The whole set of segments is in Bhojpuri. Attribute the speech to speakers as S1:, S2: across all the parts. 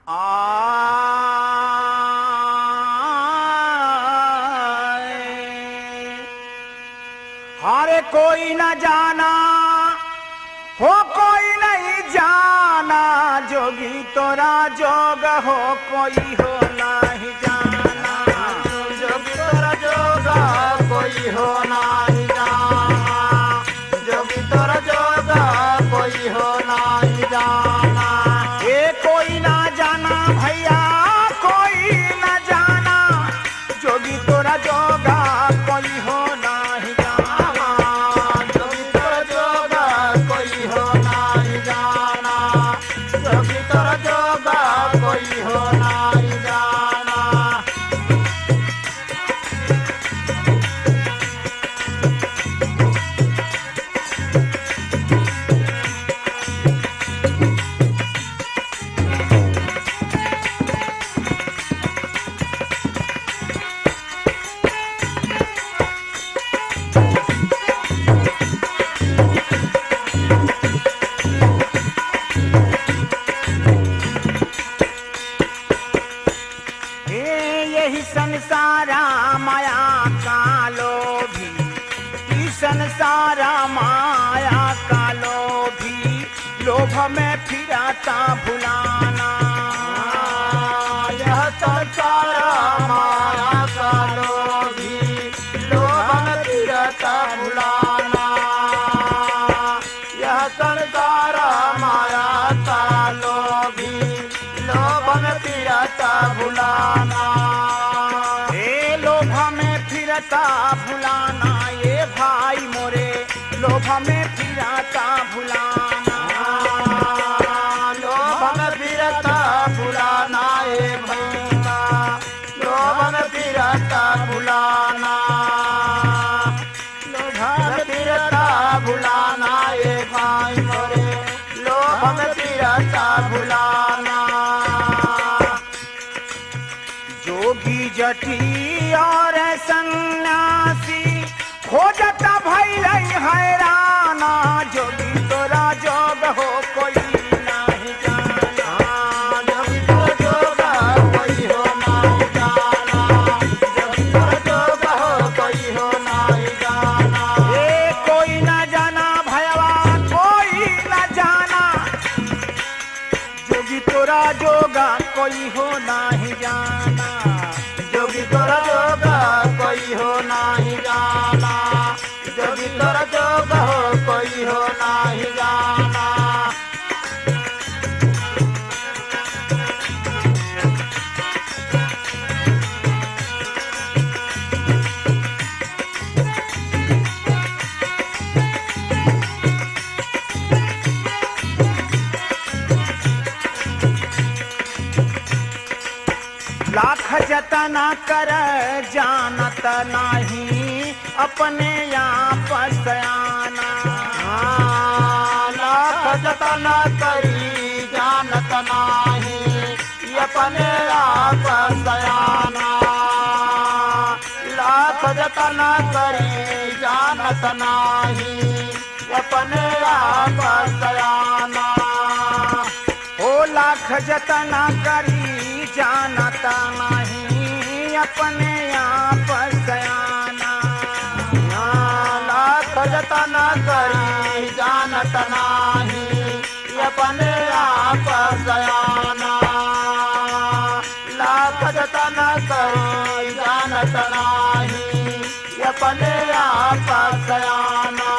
S1: हरे कोई न जाना हो कोई नहीं जाना, जोगी तोरा जोग हो कोई हो नहीं जाना,
S2: जोगी तोरा जोगा कोई हो नहीं जाना, जोगी तोरा जोगा कोई हो नहीं जाना।
S1: ये कोई ना जाना भैया कोई न जाना, जोगी तोरा जोगा कोई हो नहीं जाना,
S2: जोगी तोरा जोगा कोई हो नहीं जाना, जोगी तोरा जोगा कोई हो नहीं जाना।
S1: यही संसारा माया का लोभी, ई संसारा माया का लोभी, लोभ में फिरता भुलाना,
S2: यह संसारा माया का लोभी, लोभ में फिरता भुलाना, यह संसारा माया का लोभी, लोभ में फिरता भुलाना।
S1: ए लोभ में फिरता भुलाना, ये भाई मोरे लोभ में फिरता भुलाना,
S2: लोभ में फिरता भुलाना ए भैया, लोभ में फिरता भुलाना, लोभ में फिरता भुलाना ए भाई मोरे, लोभ में फिरता भुलाना।
S1: जोगी जटी और सन्यासी खोजता भइल हैराना, जोगी तोरा जोग हो कोई नहीं जाना,
S2: जोगी तोरा जोगा कोई हो नहीं जाना, जोगी तोरा जोगा हो कोई हो नहीं जाना।
S1: ए कोई न जाना भयवा कोई न जाना, जोगी तोरा जोगा कोई हो नहीं जाना,
S2: जोगी तोरा जोगा कोई हो नहीं जाना, जोगी तोरा जोगा हो कोई हो नहीं जाना।
S1: लाख जतना कर जानत नहीं, अपने आप सयाना,
S2: लाख जतन करी जानत नाही, अपने आप सयाना, लाख जतन करी जानत नाही, अपने आप सयाना।
S1: ओ लाख जतना करी जानत नहीं, अपने आप सयाना,
S2: लाख जतन करी जानत नाही, अपने आप सयाना, लाख जतन करी जानत नाही, अपने आप सयाना।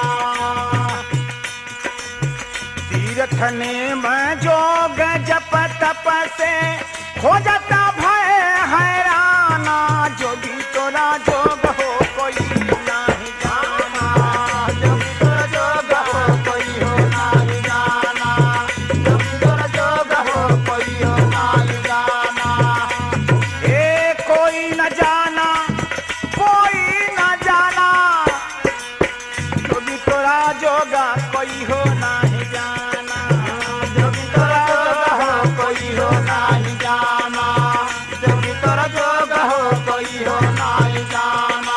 S1: तीर्थ नेम जोग जप तप से खोजता भय हैराना, जोगी तोरा जोग हो कोई नहीं जाना,
S2: जोगी तोरा जोगा हो कोई हो नहीं जाना, जोगी तोरा जोगा हो कोई हो नहीं जाना।
S1: ए कोई न जाना कोई न जाना, जोगी तोरा जोगा कोई हो नहीं जाना,
S2: जोगी तोरा जोगा हो कोई हो नहीं जाना, जोगी तोरा जोगा हो कोई हो नहीं जाना।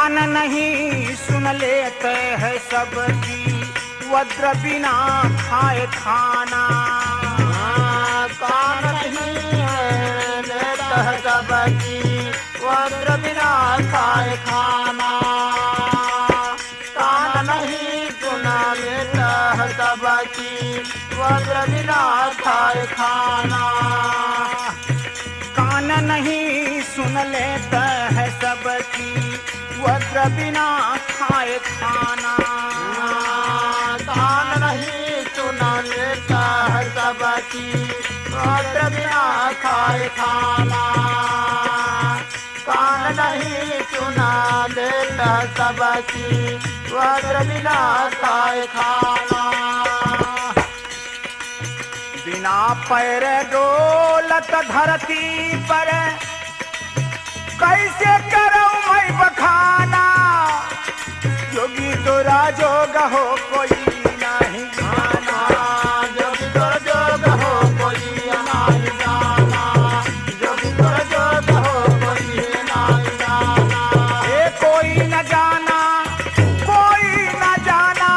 S1: कान नहीं सुन लेते हैं सबकी, वज्र बिना खाए खाना।
S2: कान नहीं है लेता है सबकी, वज्र बिना खाए खाना। कान नहीं सुना लेता है सबकी, वज्र बिना खाए खाना।
S1: कान नहीं सुन लेता है सबकी, वज्र बिना खाए खाना।
S2: कान नहीं सुना लेता है सबकी, वज्र बिना खाए खाना। कान नहीं सुना लेता सबकी, वज्र बिना खाए खाना।
S1: बिना पैर डोलत धरती पर, कैसे करूं मैं बखाना। जोगी तोरा जोग हो कोई नहीं जाना।
S2: जोगी तोरा जोग हो कोई नहीं जाना। जोगी तोरा जोग हो कोई नहीं जाना।
S1: ए कोई न जाना, कोई न जाना।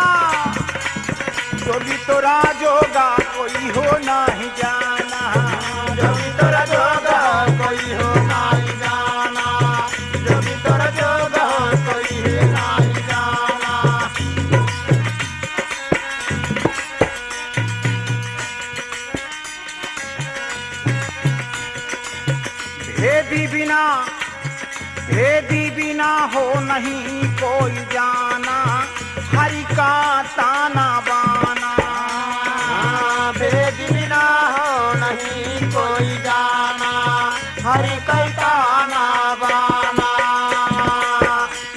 S1: जोगी तोरा जोगा कोई हो नहीं जाना।
S2: जोगी तोरा जोगा कोई हो नहीं जाना। जोगी तोरा जोगा कोई नहीं जाना। भेदी बिना हो नहीं कोई जाना, हरि का ताना बाना। भेदी बिना हो नहीं कोई जाना, हरि का ताना बाना।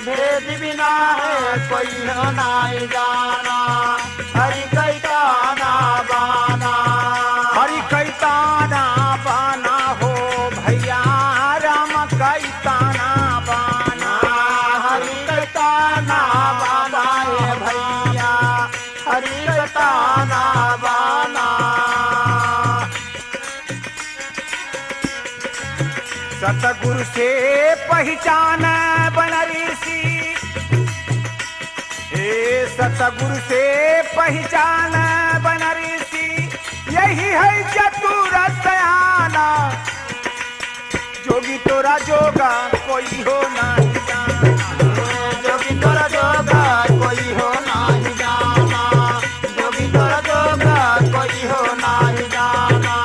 S2: भेदी बिना है कोई हो नहीं जाना, हरि का ताना बाना। हरि का ताना बाना हो भैया, राम का ताना बाना। हरि का ताना बाना है भैया, हरि का ताना बाना। सतगुरु से पहचान बन ऋषि, हे सतगुरु से पहचान बन ऋषि। यही है चतुर सयाना, जोगी तोरा जोगा कोई हो नहीं जाना। जोगी तोरा जोगा कोई हो नहीं जाना। जोगी तोरा जोगा कोई हो नहीं जाना।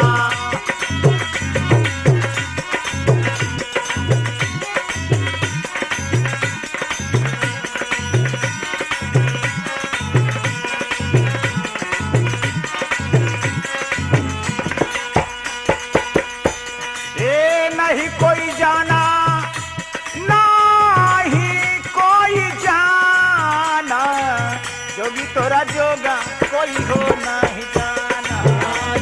S2: नहीं कोई जाना, नहीं कोई जाना। जोगी तोरा जोगा कोई हो नहीं जाना।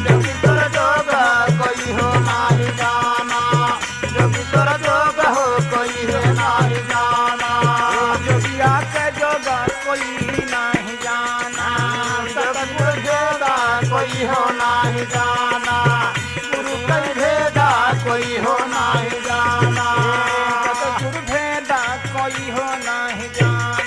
S2: जोगी तोरा जोगा कोई हो नहीं जाना। जोगी तोरा जोगा हो कोई हो नहीं जाना। जोगिया के जोगा कोई नहीं जाना। सतगुरु जोगा कोई हो नहीं जाना। गुरु का भेदा कोई हो नहीं जाना। सतगुरु भेदा कोई हो नहीं जाना।